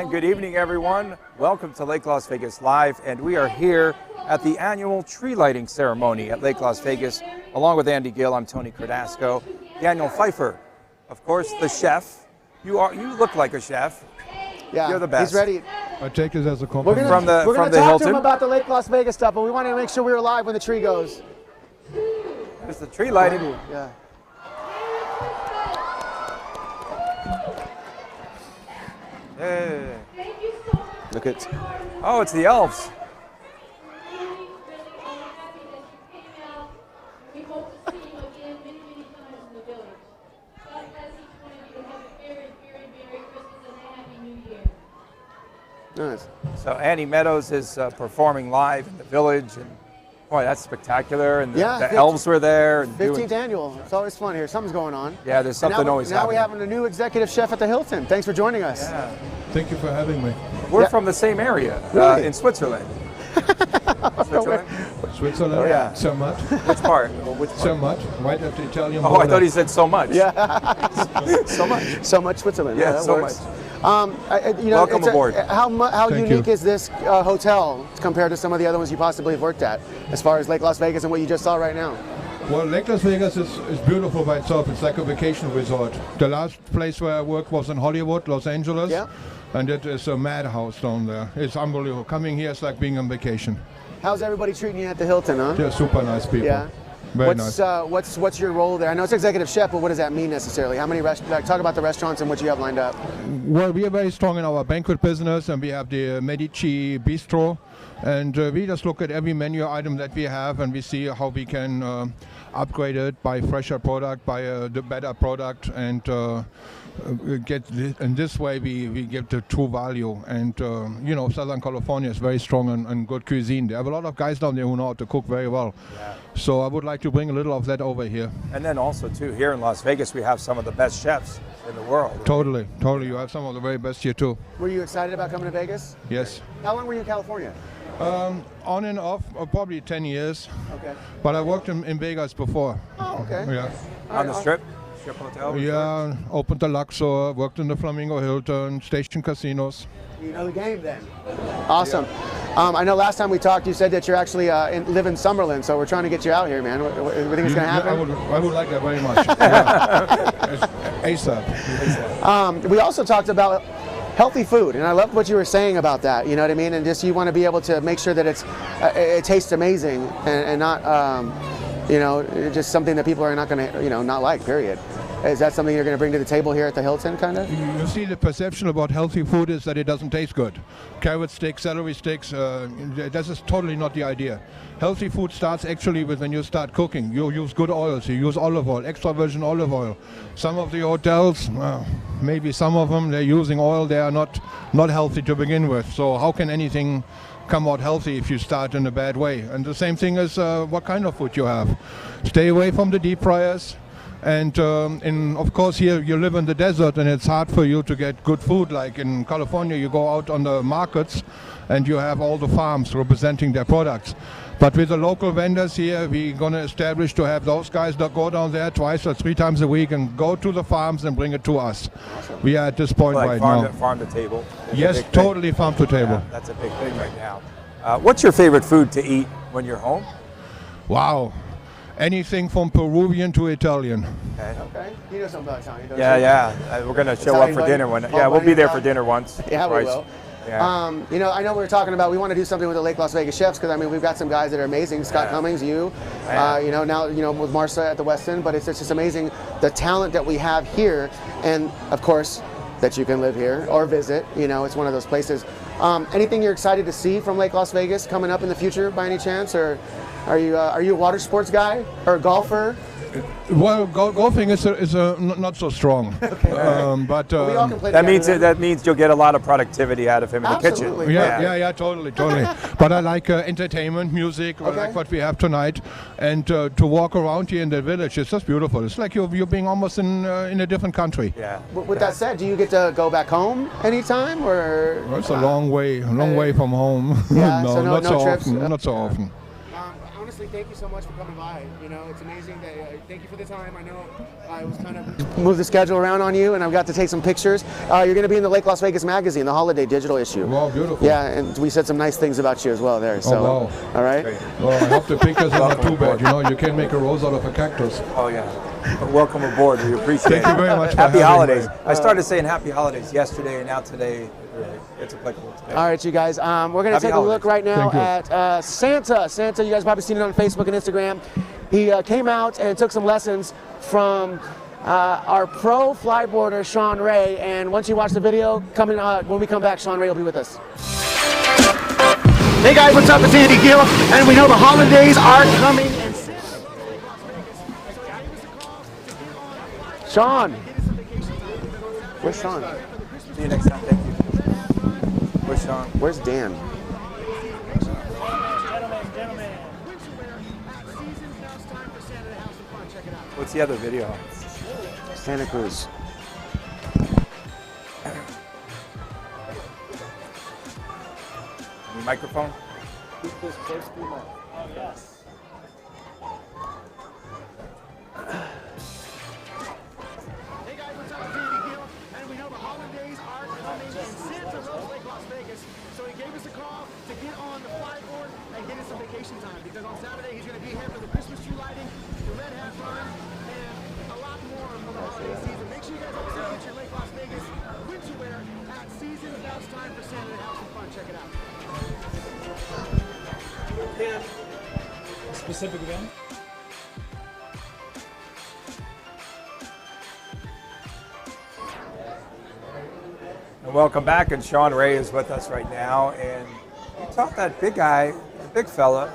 And good evening, everyone. Welcome to Lake Las Vegas Live, and we are here at the annual tree lighting ceremony at Lake Las Vegas. Along with Andy Gill, I'm Tony Cardasco. Daniel Pfeiffer, of course, the chef. You look like a chef. Yeah, you're the best. He's ready. I take this as a compliment. We're going to talk Hilton. to him about the Lake Las Vegas stuff, but we wanted to make sure we were live when the tree goes. It's the tree lighting. Yeah. Hey. Look at. Oh, it's the elves. Nice. So Annie Meadows is performing live in the village, and boy, that's spectacular. And the elves were there. And 15th annual. It's always fun here. Something's going on. Yeah, there's something always happening. Now we have a new executive chef at the Hilton. Thanks for joining us. Yeah. Thank you for having me. We're from the same area, Really? in Switzerland. Switzerland? Switzerland? Oh, yeah. So much. Which part? Which part? So much. Right at the Italian Oh, border. I thought he said so much. Yeah. So much. So much Switzerland. Yeah, that so works. much. Welcome aboard. How Thank unique you. is this hotel compared to some of the other ones you possibly have worked at, as far as Lake Las Vegas and what you just saw right now? Well, Lake Las Vegas is beautiful by itself. It's like a vacation resort. The last place where I worked was in Hollywood, Los Angeles. Yeah. And it is a madhouse down there. It's unbelievable. Coming here is like being on vacation. How's everybody treating you at the Hilton, huh? They're super nice people. Yeah. Very nice. What's your role there? I know it's executive chef, but what does that mean necessarily? How many talk about the restaurants and what you have lined up? Well, we are very strong in our banquet business, and we have the Medici Bistro, and we just look at every menu item that we have, and we see how we can upgrade it by fresher product, by the better product, and in this way we give the true value. And Southern California is very strong and good cuisine. They have a lot of guys down there who know how to cook very well. Yeah. So I would like to bring a little of that over here. And then also, too, here in Las Vegas, we have some of the best chefs in the world. Totally. You have some of the very best here, too. Were you excited about coming to Vegas? Yes. How long were you in California? On and off, probably 10 years. Okay. But I worked in Vegas before. Oh, okay. Yeah. On the Strip? Strip Hotel? Yeah, opened the Luxor, worked in the Flamingo Hilton, Station Casinos. You know the game then. Awesome. I know last time we talked, you said that you're actually live in Summerlin, so we're trying to get you out here, man. What do you think is going to happen? I would like that very much. Yeah. ASAP. We also talked about healthy food, and I loved what you were saying about that. You know what I mean? And just you want to be able to make sure that it tastes amazing and not just something that people are not going to not like. Period. Is that something you're going to bring to the table here at the Hilton, kind of? You see, the perception about healthy food is that it doesn't taste good. Carrot sticks, celery sticks, this is totally not the idea. Healthy food starts actually with when you start cooking. You use good oils, you use olive oil, extra virgin olive oil. Some of the hotels, maybe some of them, they're using oil, they are not healthy to begin with. So how can anything come out healthy if you start in a bad way? And the same thing is what kind of food you have. Stay away from the deep fryers. And of course here you live in the desert and it's hard for you to get good food. Like in California you go out on the markets and you have all the farms representing their products. But with the local vendors here, we're going to establish to have those guys that go down there 2 or 3 times a week and go to the farms and bring it to us. Awesome. We are at this point like right farm now. Farm to table. Yes, totally farm to table. Yeah, that's a big thing right now. What's your favorite food to eat when you're home? Wow. Anything from Peruvian to Italian. Okay. You know something about Italian, don't you? Yeah. We're going to show up for dinner. We'll be there for dinner once. Yeah, we will. Yeah. I know we were talking about we want to do something with the Lake Las Vegas chefs because we've got some guys that are amazing. Scott Cummings, you, now with Marcia at the West End, but it's just amazing the talent that we have here, and of course that you can live here or visit. It's one of those places. Anything you're excited to see from Lake Las Vegas coming up in the future by any chance, or are you a water sports guy or a golfer? Well, golfing is not so strong. Okay. But we all can play that means you'll get a lot of productivity out of him in the kitchen. Absolutely. Totally. But I like entertainment, music, like what we have tonight, and to walk around here in the village. It's just beautiful. It's like you're being almost in a different country. Yeah. With that said, do you get to go back home anytime, or? Well, it's a long way from home. Yeah, no, so not so trips. often. Not so often. I want to honestly, thank you so much for coming by. You know, it's amazing that. Thank you for the time. I know I was kind of moved the schedule around on you, and I've got to take some pictures. You're going to be in the Lake Las Vegas magazine, the holiday digital issue. Wow, beautiful. Yeah, and we said some nice things about you as well there. So, oh, wow. All right. Well, I hope the pictures are not too bad. You know, you can't make a rose out of a cactus. Oh yeah. Welcome aboard. We appreciate it. Thank you very much. Happy holidays. I started saying happy holidays yesterday, and now today it's applicable today. All right, you guys. We're going to take a look right now at Santa. Santa, you guys probably seen it on Facebook and Instagram. He came out and took some lessons from our pro flyboarder, Sean Ray. And once you watch the video, when we come back, Sean Ray will be with us. Hey guys, what's up? It's Andy Gill, and we know the holidays are coming. Sean. Where's Sean? See you next time. Thank you. Where's Sean? Where's Dan? What's the other video? Santa Cruz. Any microphone? Oh, yes. Hey guys, what's up? It's Andy Gill, and we know the holidays are coming, and Santa loves Lake Las Vegas, so he gave us a call to get on the flyboard and get us some vacation time, because on Saturday he's going to be here for the Christmas tree lighting, the Red Hat Run, and a lot more for the holiday season. Make sure you guys also get your Lake Las Vegas winter wear at season. Now it's time for Santa to have some fun. Check it out. Specific event? And welcome back, and Sean Ray is with us right now, and he taught that big guy, the big fella,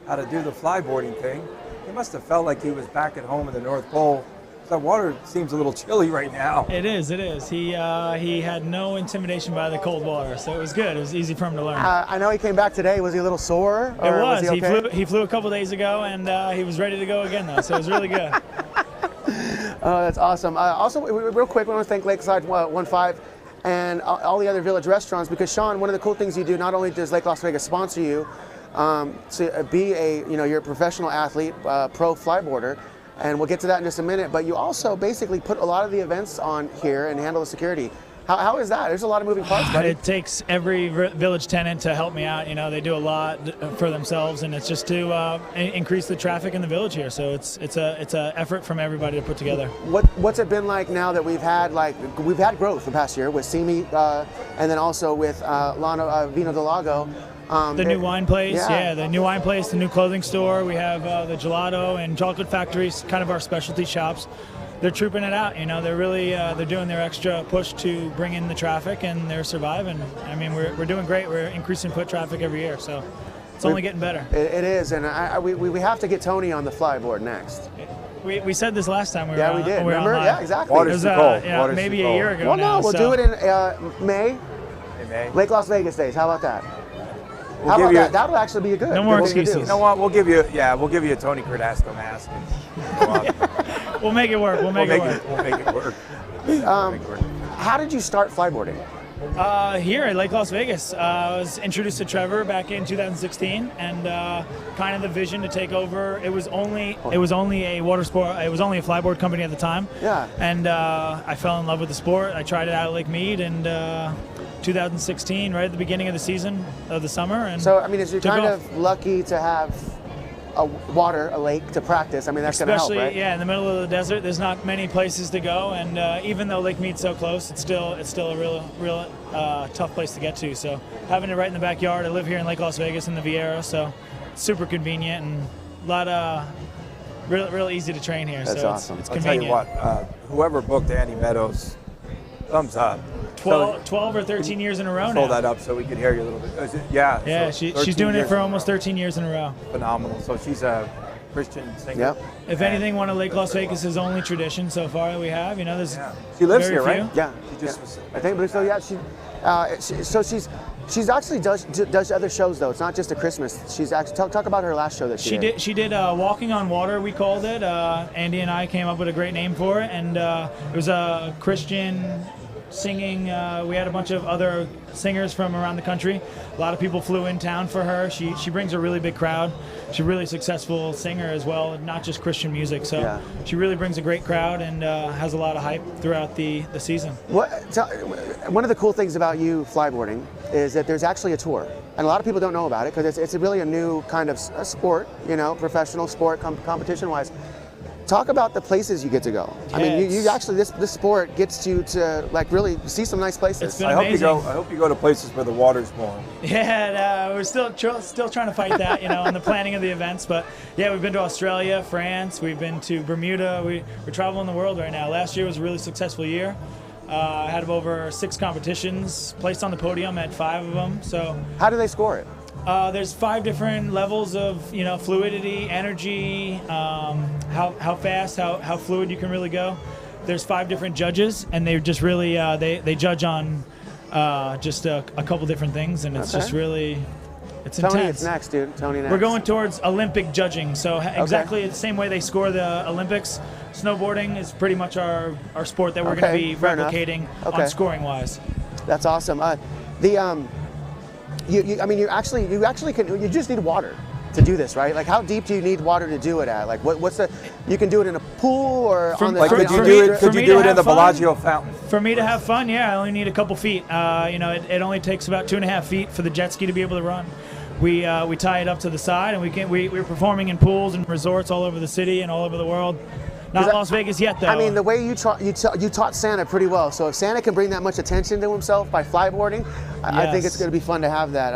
how to do the flyboarding thing. He must have felt like he was back at home in the North Pole. That water seems a little chilly right now. It is. He had no intimidation by the cold water, so it was good. It was easy for him to learn. I know he came back today. Was he a little sore? It was. He okay? He flew a couple days ago, and he was ready to go again, though, so it was really good. Oh, that's awesome. Also, real quick, we want to thank Lakeside 15 and all the other Village restaurants, because Sean, one of the cool things you do, not only does Lake Las Vegas sponsor you to be you're a professional athlete, pro flyboarder, and we'll get to that in just a minute, but you also basically put a lot of the events on here and handle the security. How is that? There's a lot of moving parts, buddy. It takes every Village tenant to help me out. You know, they do a lot for themselves, and it's just to increase the traffic in the Village here. So it's a effort from everybody to put together. What's it been like now that we've had growth the past year with Simi, and then also with Vino del Lago. The new wine place, the new wine place, the new clothing store. We have the gelato and chocolate factories, kind of our specialty shops. They're trooping it out. You know, they're really they're doing their extra push to bring in the traffic, and they're surviving. I mean, we're doing great. We're increasing foot traffic every year, so it's only getting better. It is, and we have to get Tony on the flyboard next. We said this last time we were on. We did. Remember? Yeah, exactly. Water's too cold. Yeah, maybe a year ago. Well, now, we'll do it in May. In May. Lake Las Vegas days. How about that? We'll give you, that? That'll actually be a good. No more thing to do. excuses. You know what? We'll give you a Tony Cardasco mask. We'll make it work. We'll make it work. How did you start flyboarding? Here at Lake Las Vegas. I was introduced to Trevor back in 2016, and kind of the vision to take over. It was only a water sport. It was only a flyboard company at the time. Yeah. And I fell in love with the sport. I tried it out at Lake Mead, and 2016, right at the beginning of the season of the summer. And so I mean, you're kind of lucky to have a lake to practice. I mean, that's going to help, right? Especially, in the middle of the desert, there's not many places to go, and even though Lake Mead's so close, it's still a real tough place to get to. So having it right in the backyard, I live here in Lake Las Vegas in the Vieira, so it's super convenient and a lot of real easy to train here. That's so awesome. It's I'll tell convenient. you what, whoever booked Annie Meadows, thumbs up. 12 or 13 years in a row now. Hold that up so we could hear you a little bit. Yeah, so she's doing it for almost 13 13 years in a row. Phenomenal. So she's a Christian singer. Yep. If anything, one of Lake Las Vegas' only tradition so far that we have. You know, there's She lives very here, few. right? Yeah. She just was, I think, but so yeah, she's actually does other shows though. It's not just a Christmas. She's actually talk about her last show that she did. She did Walking on Water, we called it. Andy and I came up with a great name for it, and it was a Christian singing. We had a bunch of other singers from around the country. A lot of people flew in town for her. She brings a really big crowd. She's a really successful singer as well, not just Christian music. So she really brings a great crowd and has a lot of hype throughout the season. One of the cool things about you flyboarding is that there's actually a tour. And a lot of people don't know about it because it's really a new kind of a sport, you know, professional sport competition-wise. Talk about the places you get to go. Yeah, I mean, you actually, this sport gets you to like really see some nice places. It's been I amazing. hope you go to places where the water's warm. Yeah, we're still trying to fight that, you know, in the planning of the events. But yeah, we've been to Australia, France, we've been to Bermuda. We're traveling the world right now. Last year was a really successful year. I had over 6 competitions, placed on the podium at 5 of them. So how do they score it? There's 5 different levels of, you know, fluidity, energy, how fast, how fluid you can really go. There's 5 different judges, and they just really they judge on just a couple different things, and it's just really it's Tony, intense. it's next, dude. Tony, next. We're going towards Olympic judging, so exactly the same way they score the Olympics. Snowboarding is pretty much our sport that we're going to be replicating on scoring wise. That's awesome. You actually can. You just need water to do this, right? Like, how deep do you need water to do it at? Like, what's the? You can do it in a pool or on the. Like, could you do it in the Bellagio fountain? For me to have fun, yeah, I only need a couple feet. You know, it only takes about 2.5 feet for the jet ski to be able to run. We tie it up to the side, and we're performing in pools and resorts all over the city and all over the world. Not Las Vegas yet, though. I mean, the way you taught Santa pretty well. So if Santa can bring that much attention to himself by flyboarding, I think it's going to be fun to have that.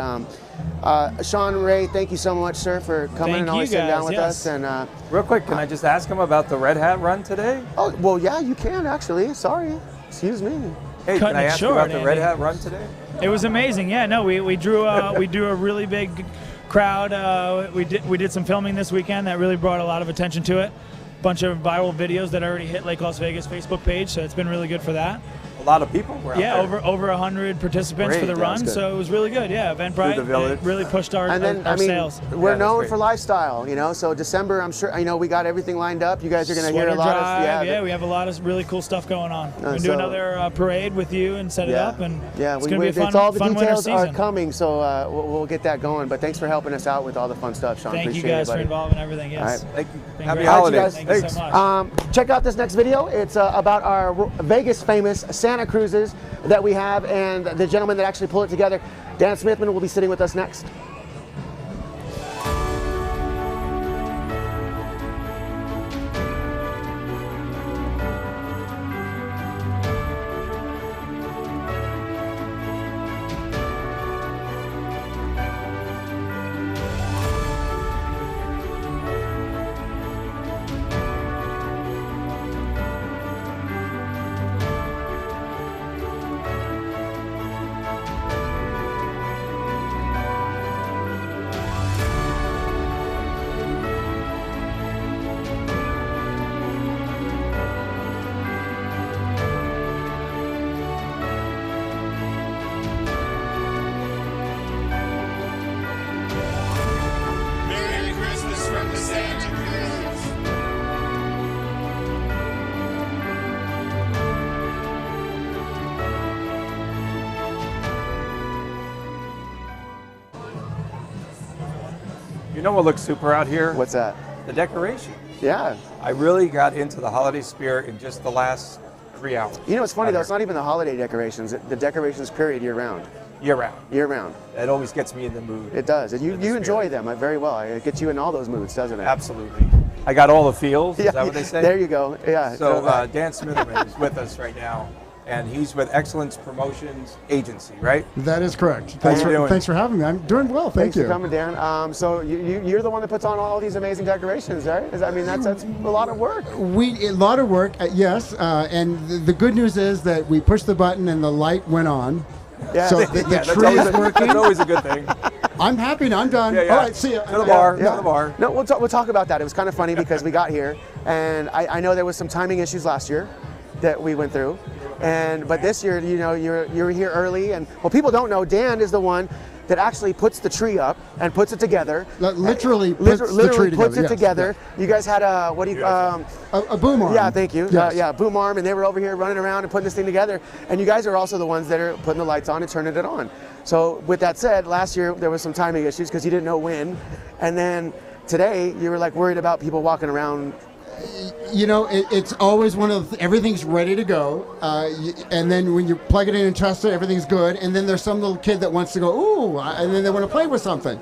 Sean Ray, thank you so much, sir, for coming and always sitting down with us. And real quick, can I just ask him about the Red Hat run today? Oh, well, yeah, you can actually. Sorry, excuse me. Hey, can I ask you about the Red Hat run today? It was amazing. Yeah, no, we drew a really big crowd. We did some filming this weekend that really brought a lot of attention to it. Bunch of viral videos that already hit Lake Las Vegas Facebook page, so it's been really good for that. A lot of people were out there. over 100 participants for the run, so it was really good. Yeah, Eventbrite, it really pushed our sales. We're known for lifestyle, you know. So December, I'm sure, we got everything lined up. You guys are going to hear a lot of we have a lot of really cool stuff going on. We're going to do another parade with you and set it up, and it's going to be a fun, all the fun details winter are season. coming, so we'll get that going. But thanks for helping us out with all the fun stuff, Sean. Thank you guys for involving everything. Yes. All right. Thank you. Happy holidays. Thank you so much. Check out this next video. It's about our Vegas famous Santa cruises that we have, and the gentleman that actually pulled it together, Dan Smithman, will be sitting with us next. You know what looks super out here? What's that? The decoration. Yeah. I really got into the holiday spirit in just the last 3 hours. You know, it's funny though, it's not even the holiday decorations. The decorations period year round. Year round. Year round. It always gets me in the mood. It does. And you enjoy them very well. It gets you in all those moods, doesn't it? Absolutely. I got all the feels. Is that what they say? There you go. Yeah. So Dan Smitherman is with us right now, and he's with Excellence Promotions Agency, right? That is correct. How you doing? Thanks for having me. I'm doing well, thank you. Thanks for coming, Dan. So you're the one that puts on all these amazing decorations, right? That's a lot of work. A lot of work, yes. And the good news is that we pushed the button and the light went on. Yeah. So the tree is working. That's always a good thing. I'm happy now. I'm done. Yeah. All right, see you. To the bar. To the bar. No, we'll talk about that. It was kind of funny because we got here, and I know there was some timing issues last year that we went through. But this year, you were here early, and people don't know, Dan is the one that actually puts the tree up and puts it together. Literally puts Literally the tree puts together. it together. You guys had a, what do you, A boom arm. yeah, thank you. Yes. Yeah, boom arm, and they were over here running around and putting this thing together. And you guys are also the ones that are putting the lights on and turning it on. So with that said, last year there was some timing issues because you didn't know when. And then today you were like worried about people walking around. You know, it's always one of everything's ready to go, and then when you plug it in and test it, everything's good. And then there's some little kid that wants to go, ooh, and then they want to play with something.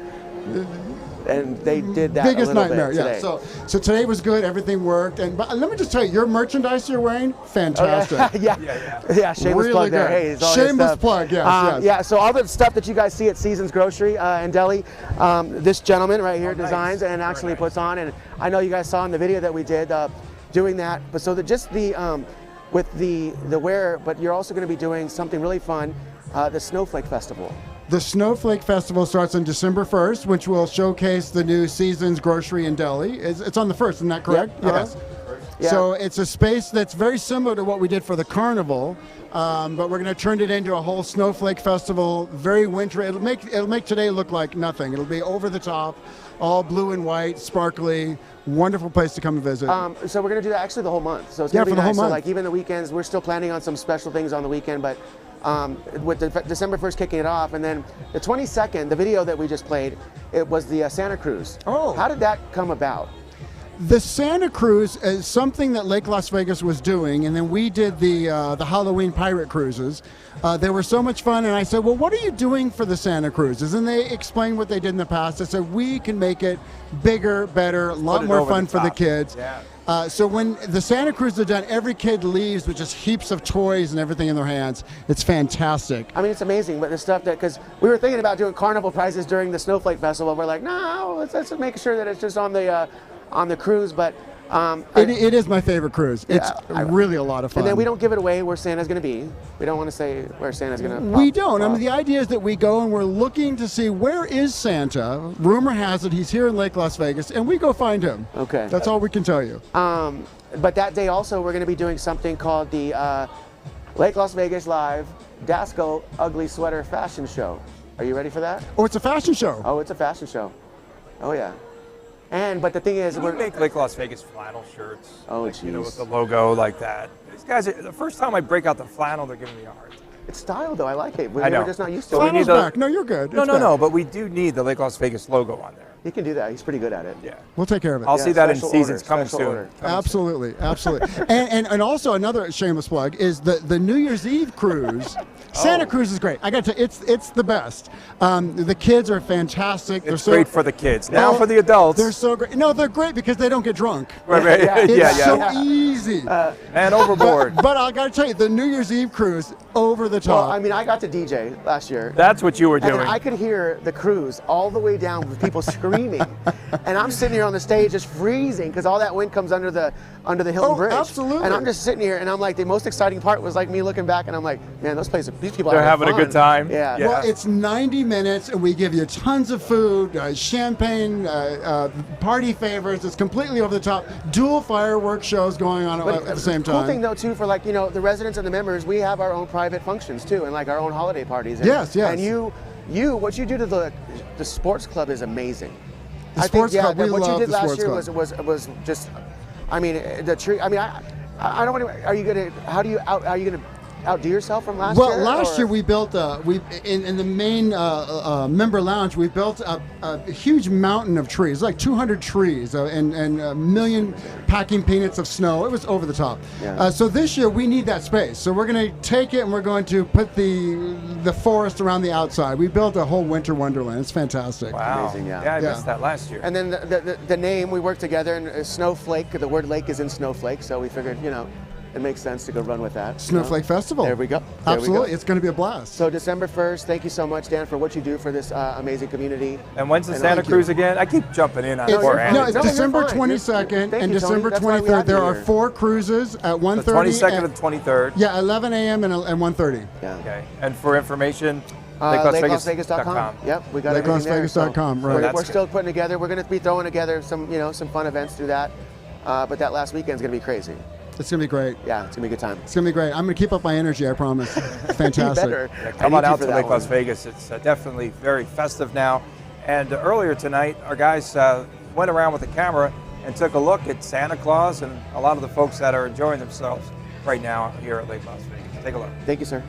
And they did that Biggest a little nightmare, bit yeah. today. So today was good, everything worked. And but let me just tell you, your merchandise you're wearing, fantastic. Yeah, shameless Really plug there. good. Hey, it's all his Shameless stuff. plug, yes. Yeah, so all the stuff that you guys see at Seasons Grocery in Delhi, this gentleman right here designs and actually puts on. And I know you guys saw in the video that we did doing that. But so that just the with the wear, but you're also going to be doing something really fun, the Snowflake Festival. The Snowflake Festival starts on December 1st, which will showcase the new Seasons Grocery in Delhi. It's on the 1st, isn't that correct? Yep. Yes. Yeah. So it's a space that's very similar to what we did for the carnival, but we're going to turn it into a whole Snowflake Festival, very wintry. It'll make today look like nothing. It'll be over the top, all blue and white, sparkly, wonderful place to come and visit. So we're going to do that actually the whole month. So it's Yeah, going to be for the whole nice. So month. like even the weekends, we're still planning on some special things on the weekend, but with December 1st kicking it off, and then the 22nd, the video that we just played, it was the Santa Cruz. Oh. How did that come about? The Santa Cruz is something that Lake Las Vegas was doing, and then we did the Halloween pirate cruises. They were so much fun, and I said, well, what are you doing for the Santa Cruzes? And they explained what they did in the past. I said, we can make it bigger, better, a lot more fun for the kids. Yeah. So when the Santa Cruz are done, every kid leaves with just heaps of toys and everything in their hands. It's fantastic. I mean, it's amazing, but the stuff that, because we were thinking about doing carnival prizes during the Snowflake Festival. We're like, no, let's make sure that it's just on the cruise, but It is my favorite cruise. It's Yeah, really a lot of fun. and then we don't give it away where Santa's going to be. We don't want to say where Santa's going to. We don't. I mean, the idea is that we go and we're looking to see where is Santa. Rumor has it he's here in Lake Las Vegas, and we go find him. Okay. That's all we can tell you. But that day also, we're going to be doing something called the Lake Las Vegas Live Dasco Ugly Sweater Fashion Show. Are you ready for that? Oh, it's a fashion show. Oh, it's a fashion show. Oh yeah. But the thing is, We make Lake Las Vegas flannel shirts. Oh, like, you know, with jeez. the logo like that. These guys, the first time I break out the flannel, they're giving me a hard time. It's style though. I like it. I know. We're just not used to But we it. need Flannel's the- back. No, you're good. No, It's no, back. no, but we do need the Lake Las Vegas logo on there. He can do that. He's pretty good at it. Yeah. We'll take care of it. I'll see that in special seasons order, coming special soon. order. Absolutely, absolutely. and also another shameless plug is the New Year's Eve cruise. Santa Cruz is great. I got to. It's the best. The kids are fantastic. It's great for the kids. Now for the adults. They're so great. No, they're great because they don't get drunk. Right. Yeah. It's yeah. so easy. And overboard. But I got to tell you, the New Year's Eve cruise over the top. Well, I mean, I got to DJ last year. That's what you were And doing. I could hear the cruise all the way down with people screaming, and I'm sitting here on the stage just freezing because all that wind comes under the Hilton Oh, Bridge. absolutely. And I'm just sitting here, and I'm like, the most exciting part was like me looking back, and I'm like, man, these people They're are having a fun. good time. Yeah. Yeah. Well, it's 90 minutes, and we give you tons of food, champagne, party favors. It's completely over the top. Dual fireworks shows going on at the same time. Cool thing though too for like the residents and the members, we have our own private functions too, and like our own holiday parties. And, Yes, yes. And what you do to the sports club is amazing. The sports club, we what you love did the last sports year club. was just, I mean, the tree. I mean, I don't want to. Are you gonna outdo yourself from last year? Well, last or- year we built in the main member lounge. We built a huge mountain of trees, like 200 trees, and a million packing peanuts of snow. It was over the top. Yeah. So this year we need that space. So we're going to take it and we're going to put the forest around the outside. We built a whole winter wonderland. It's fantastic. Wow. Amazing, yeah. I Yeah. missed that last year. And then the name, we worked together, and Snowflake. The word lake is in Snowflake, so we figured it makes sense to go run with that. Snowflake Festival. There we go. There we Absolutely, go. it's going to be a blast. So December 1st, thank you so much, Dan, for what you do for this amazing community. And when's the And Santa thank you. Cruise again? I keep jumping in on It's, poor you're Andy. no, it's No, you're December fine. 22nd Thank and you, Tony. December That's why we 23rd. have There you are here. 4 cruises at The 1:30. 22nd and the 23rd. Yeah, 11 a.m. and 1:30. Yeah. Okay. And for information, LakeLasVegas.com. Yep, we got everything there. LakeLasVegas.com, right. We're That's still good. putting together. We're going to be throwing together some fun events through that. But that last weekend's going to be crazy. It's going to be great. Yeah, it's going to be a good time. It's going to be great. I'm going to keep up my energy, I promise. It's fantastic. You better. Yeah, come on out to Lake Las Vegas. It's definitely very festive now. And earlier tonight, our guys went around with the camera and took a look at Santa Claus and a lot of the folks that are enjoying themselves right now here at Lake Las Vegas. Take a look. Thank you, sir.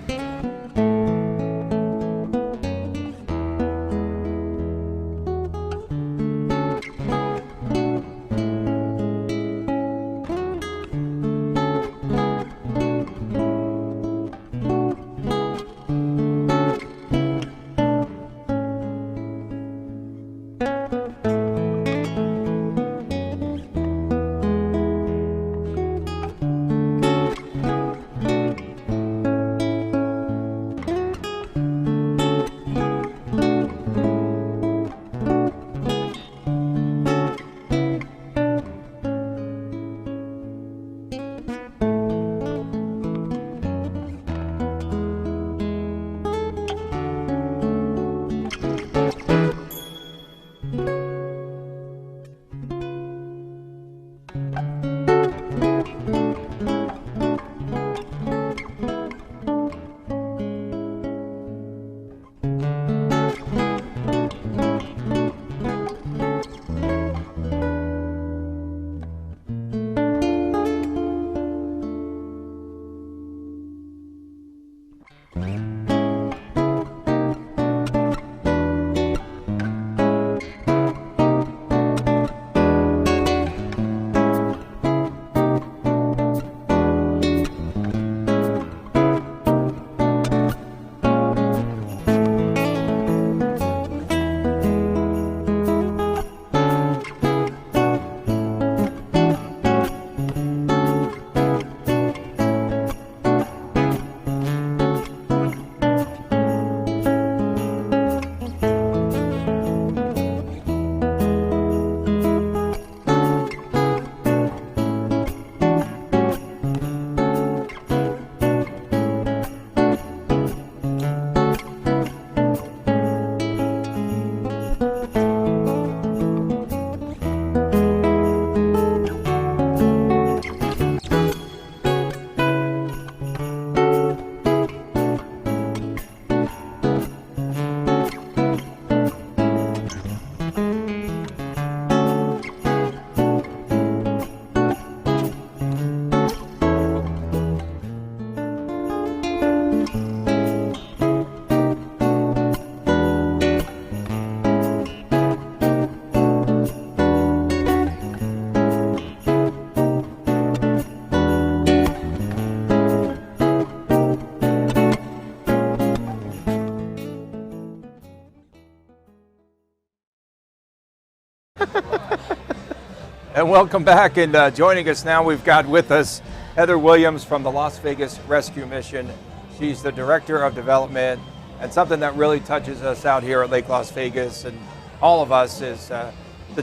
And welcome back, and joining us now, we've got with us Heather Williams from the Las Vegas Rescue Mission. She's the Director of Development, and something that really touches us out here at Lake Las Vegas and all of us is the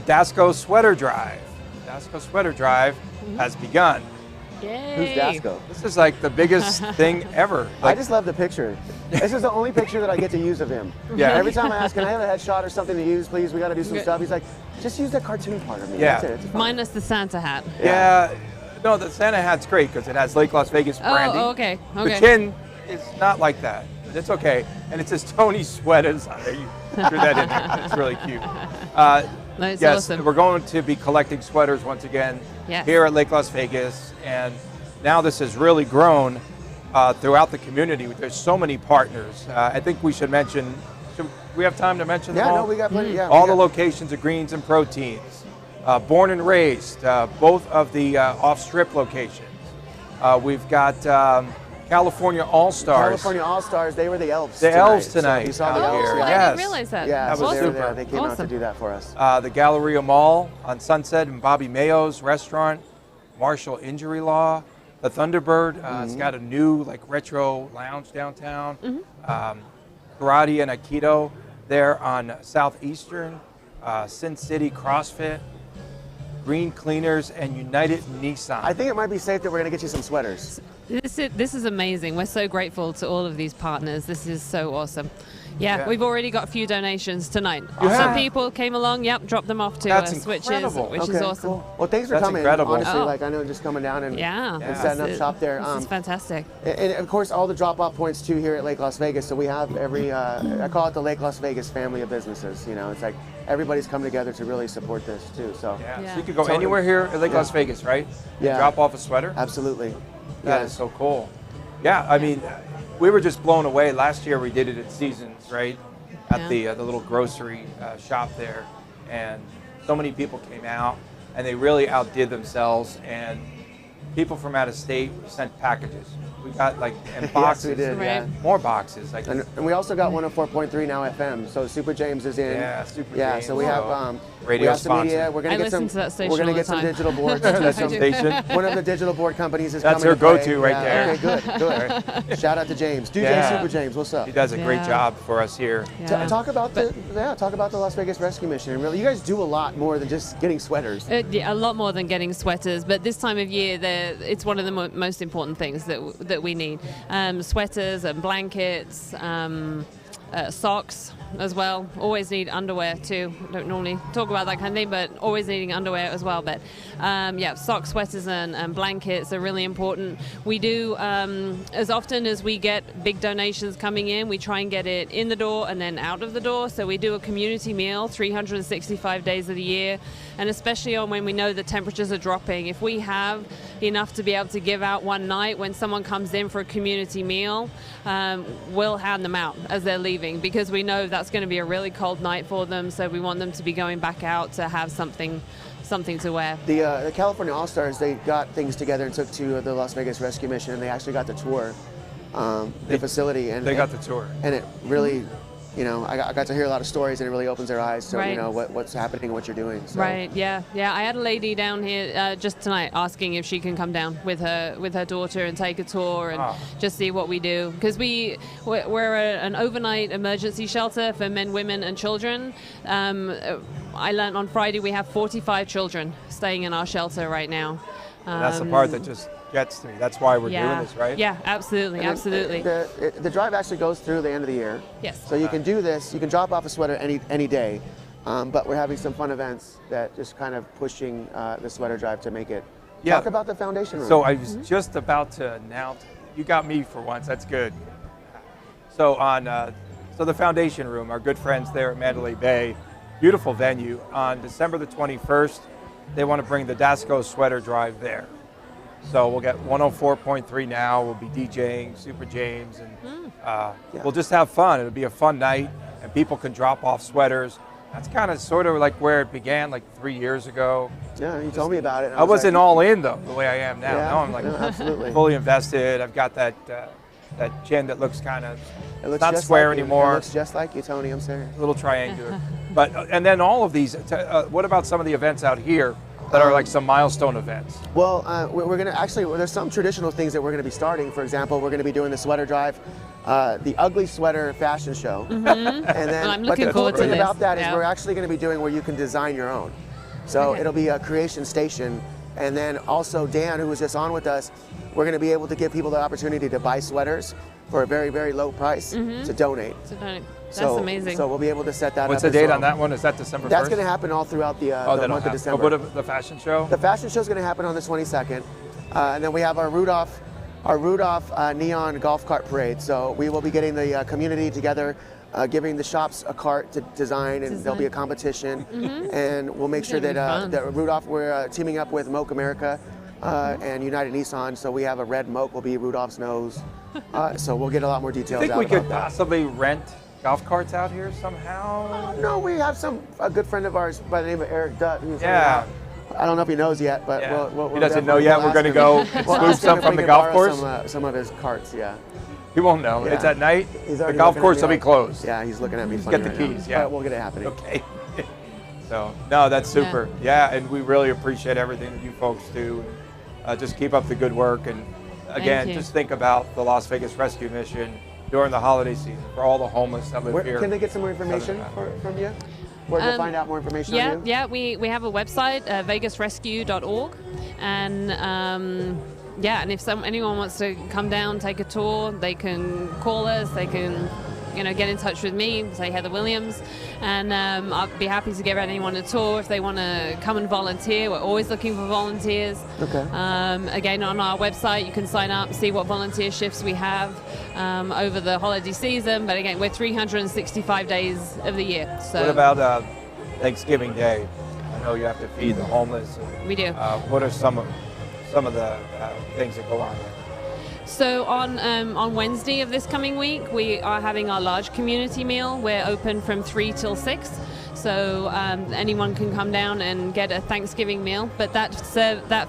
Dasco Sweater Drive. The Dasco Sweater Drive has begun. Yay. Who's Dasco? This is like the biggest thing ever. I just love the picture. This is the only picture that I get to use of him. Yeah. Every time I ask, can I have a headshot or something to use, please? We got to do some stuff. He's like, just use the cartoon part of me. Yeah. That's it. It's fine. Minus the Santa hat. Yeah. No, the Santa hat's great because it has Lake Las Vegas branding. Oh, okay. The Okay. chin is not like that. It's okay. And it says Tony Sweaters on there. You threw that in there. It's really cute. That's Yes, awesome. we're going to be collecting sweaters once again Yes. here at Lake Las Vegas. And now this has really grown throughout the community. There's so many partners. I think we should mention, should we have time to mention them Yeah, all? no, we got plenty. Yeah, All we the got- locations of Greens and Proteins. Born and Raised, both of the off-strip locations. We've got California All-Stars. California All-Stars, they were the elves The tonight. elves tonight So you saw out the here. elves. Oh, Yeah, I Yes. didn't realize that. yeah That so was they were super. there. They came out to Awesome. do that for us. The Galleria Mall on Sunset and Bobby Mayo's restaurant, Marshall Injury Law, the Thunderbird. It's got a new like retro lounge downtown. Karate and Aikido there on Southeastern, Sin City CrossFit, Green Cleaners, and United Nissan. I think it might be safe that we're going to get you some sweaters. This is amazing. We're so grateful to all of these partners. This is so awesome. Yeah, we've already got a few donations tonight. You Some have? people came along, dropped them off to That's us, which incredible. is awesome. Cool. Well, thanks for That's coming. incredible. Honestly, Oh. like I know just coming down and, Yeah. and setting up shop there. This is fantastic. And of course, all the drop-off points too here at Lake Las Vegas. So we have every, I call it the Lake Las Vegas family of businesses. You know, it's like everybody's come together to really support this too. So Yeah. So you could go Totally. anywhere here at Lake Las Vegas, right? And Yeah. drop off a sweater. absolutely. That is so cool. Yeah, I mean, we were just blown away. Last year we did it at Seasons, right? At the little grocery shop there. And so many people came out and they really outdid themselves. And people from out of state sent packages. We got like in boxes, Yes, we did. Yeah. Right. more boxes. Like And we also got 104.3 now FM. So Super James is in. Yeah, Super Yeah. James. So we have Radio we have some sponsor. media. We're gonna I get listen some. to that station We're gonna all get the some time. digital boards. That's I some do. station. One of the digital board companies is That's coming her to play. go-to right Yeah, there. Okay, good. Shout out to James. DJ Yeah. Super James, what's up? He does a great Yeah. job for us here. Yeah. Talk about the Las Vegas Rescue Mission. And really, you guys do a lot more than just getting sweaters. Yeah, a lot more than getting sweaters, but this time of year, it's one of the most important things that we need. Sweaters and blankets, socks as well. Always need underwear too. Don't normally talk about that kind of thing, but always needing underwear as well. But socks, sweaters, and blankets are really important. We do, as often as we get big donations coming in, we try and get it in the door and then out of the door. So we do a community meal 365 days of the year, and especially on when we know the temperatures are dropping. If we have enough to be able to give out one night when someone comes in for a community meal, we'll hand them out as they're leaving, because we know that's going to be a really cold night for them, so we want them to be going back out to have something to wear. The California All-Stars, they got things together and took to the Las Vegas Rescue Mission, and they actually got to tour the facility. And They got the tour. And it really, you know, I got to hear a lot of stories, and it really opens their eyes to, Right. you know, what's happening and what you're doing. So. Right. Yeah. I had a lady down here just tonight asking if she can come down with her daughter and take a tour and just see what we do, because we're an overnight emergency shelter for men, women, and children. I learned on Friday we have 45 children staying in our shelter right now. That's the part that just gets to me. That's why we're doing this, right? Yeah, absolutely, And absolutely. The drive actually goes through the end of the year. Yes. So you can do this. You can drop off a sweater any day, but we're having some fun events that just kind of pushing the sweater drive to make it. Yeah. Talk about the foundation room. So I was just about to announce. You got me for once. That's good. So so the foundation room, our good friends there at Mandalay Bay, beautiful venue. On December the 21st, they want to bring the Dasco Sweater Drive there. So we'll get 104.3 now. We'll be DJing Super James, and we'll just have fun. It'll be a fun night, and people can drop off sweaters. That's kind of sort of like where it began, like 3 years ago. Yeah, you told me about it. and I wasn't like, all in though, the way I am now. Yeah, Now I'm like no, absolutely. fully invested. I've got that chin that looks kind of It looks not just square like you. anymore. It looks just like you, Tony. I'm serious. A little triangular. But and then all of these. What about some of the events out here that are like some milestone events? Well, we're going to actually, there's some traditional things that we're going to be starting. For example, we're going to be doing the sweater drive, the ugly sweater fashion show. And then, Well, I'm but looking the cool forward to thing this. about that is Yeah. we're actually going to be doing where you can design your own. So Okay. it'll be a creation station. And then also Dan, who was just on with us, we're going to be able to give people the opportunity to buy sweaters for a very, very low price to donate. So that's So- amazing. So we'll be able to set that What's up the as date well. on that one? Is that December 1st? That's going to happen all throughout the that'll month of happen. December. What about the fashion show? The fashion show is going to happen on the 22nd, and then we have our Rudolph neon golf cart parade. So we will be getting the community together, giving the shops a cart to design, and there'll be a competition, and we'll make sure It's gonna that be fun. that Rudolph, we're teaming up with Moke America and United Nissan. So we have a red Moke will be Rudolph's nose. So we'll get a lot more Do details. you think out we could about that. possibly rent golf carts out here somehow? No, we have a good friend of ours by the name of Eric Dutt. Who's Yeah. I don't know if he knows yet, but Yeah. we'll He doesn't know definitely- yet. we'll We're going to ask go him. and We'll scoop ask him some if from we the can golf borrow course. some of his carts, yeah. He won't know. Yeah. It's at night. He's The already golf looking at course me will be like- closed. Yeah, he's looking at me He's funny got the right now. keys, yeah. But we'll get it happening. Okay. So, no, that's super. Yeah, and we really appreciate everything that you folks do. Just keep up the good work. And again, you. just think about the Las Vegas Rescue Mission during the holiday season for all the homeless that live here. Can they get some more information from you? Where to find out more information on you? Yeah, we have a website, vegasrescue.org, and and if anyone wants to come down, take a tour, they can call us, they can get in touch with me, say Heather Williams, and I'll be happy to give anyone a tour if they want to come and volunteer. We're always looking for volunteers. Okay. Again, on our website, you can sign up, see what volunteer shifts we have over the holiday season. But again, we're 365 days of the year. So What about Thanksgiving Day? I know you have to feed the homeless. we do. What are some of the things that go on there? So on Wednesday of this coming week, we are having our large community meal. We're open from 3 till 6. So anyone can come down and get a Thanksgiving meal, but that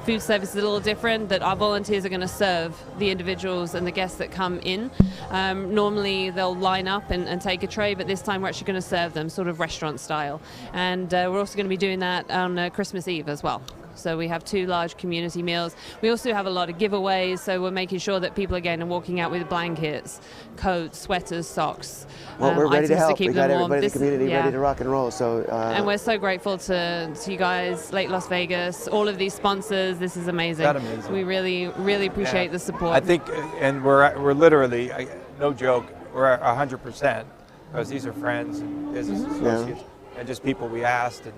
food service is a little different, that our volunteers are going to serve the individuals and the guests that come in. Normally they'll line up and take a tray, but this time we're actually going to serve them sort of restaurant style. And we're also going to be doing that on Christmas Eve as well. So we have 2 large community meals. We also have a lot of giveaways, so we're making sure that people again are walking out with blankets, coats, sweaters, socks. Well, we're ready to items help. keep We got them warm. everybody in the community ready to rock and roll. So and we're so grateful to you guys, Lake Las Vegas, all of these sponsors. This is amazing. Is that amazing? We really appreciate the support. I think, and we're literally, no joke, we're 100%, because these are friends and business associates and just people we asked, and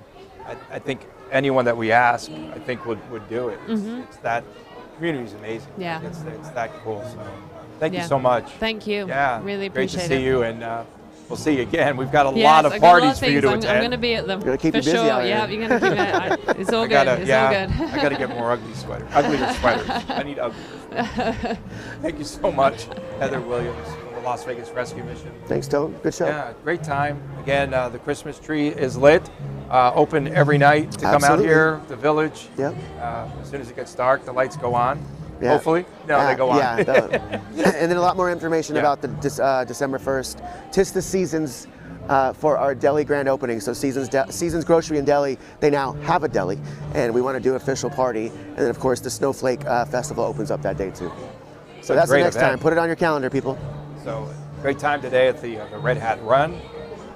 I think anyone that we ask, I think would do it. It's that community is amazing. Yeah. It's that cool. So thank you so much. Thank you. Yeah. Really Great appreciate to see it. you, and we'll see you again. We've got a Yes, lot of I've got a lot parties for you things. to attend. I'm going to be at them. Gonna keep for you busy sure. out here. Yeah, you're going to keep it. It's all good. It's all good. I got to get more uglier sweaters. I need uglier sweaters. Thank you so much, Heather Williams from the Las Vegas Rescue Mission. thanks, Tone. Good show. Yeah, great time. Again, the Christmas tree is lit. Open every night to come out Absolutely. here, the village. Yep. As soon as it gets dark, the lights go on. Yeah. Hopefully. No, they go on. Yeah. And then a lot more information about the December 1st. Tis the Seasons for our deli grand opening. So Seasons Grocery and Deli, they now have a deli, and we want to do an official party. And then, of course, the Snowflake Festival opens up that day, too. So that's the great next event. time. Put it on your calendar, people. So great time today at the Red Hat Run,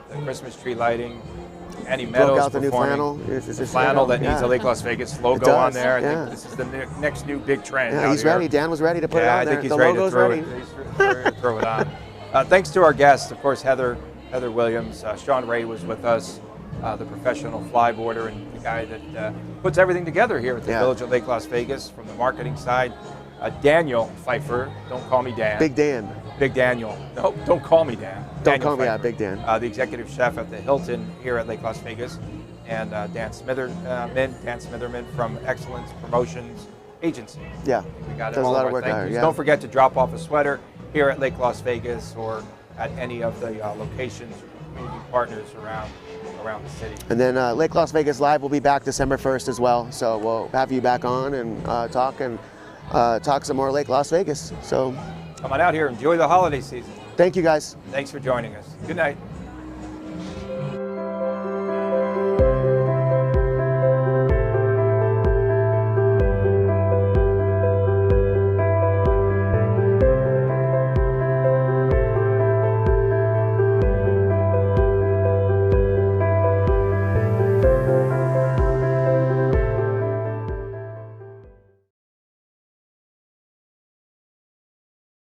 the Christmas tree lighting. Annie Broke Meadows out the new performing. flannel. The flannel that needs a Lake Las Vegas logo on does, there. I yeah. think this is the next new big trend. Yeah, out he's here. ready. Dan was ready to put it Yeah, on I there. think he's The ready to logo's throw ready. it. He's ready to throw it on. Thanks to our guests, of course, Heather Williams. Sean Ray was with us, the professional flyboarder and the guy that puts everything together here at the Village of Lake Las Vegas from the marketing side. Daniel Pfeiffer, don't call me Dan. Big Dan. Big Daniel. No, don't call me Dan. Don't Daniel call me Pfeiffer, Big Dan. the executive chef at the Hilton here at Lake Las Vegas. And Dan Smitherman from Excellence Promotions Agency. Yeah, We got does a all lot of of our work out thank here. yous. Don't forget to drop off a sweater here at Lake Las Vegas or at any of the locations or community partners around the city. And then Lake Las Vegas Live will be back December 1st as well. So we'll have you back on and talk some more Lake Las Vegas. So Come on out here, enjoy the holiday season. thank you guys. Thanks for joining us. Good night.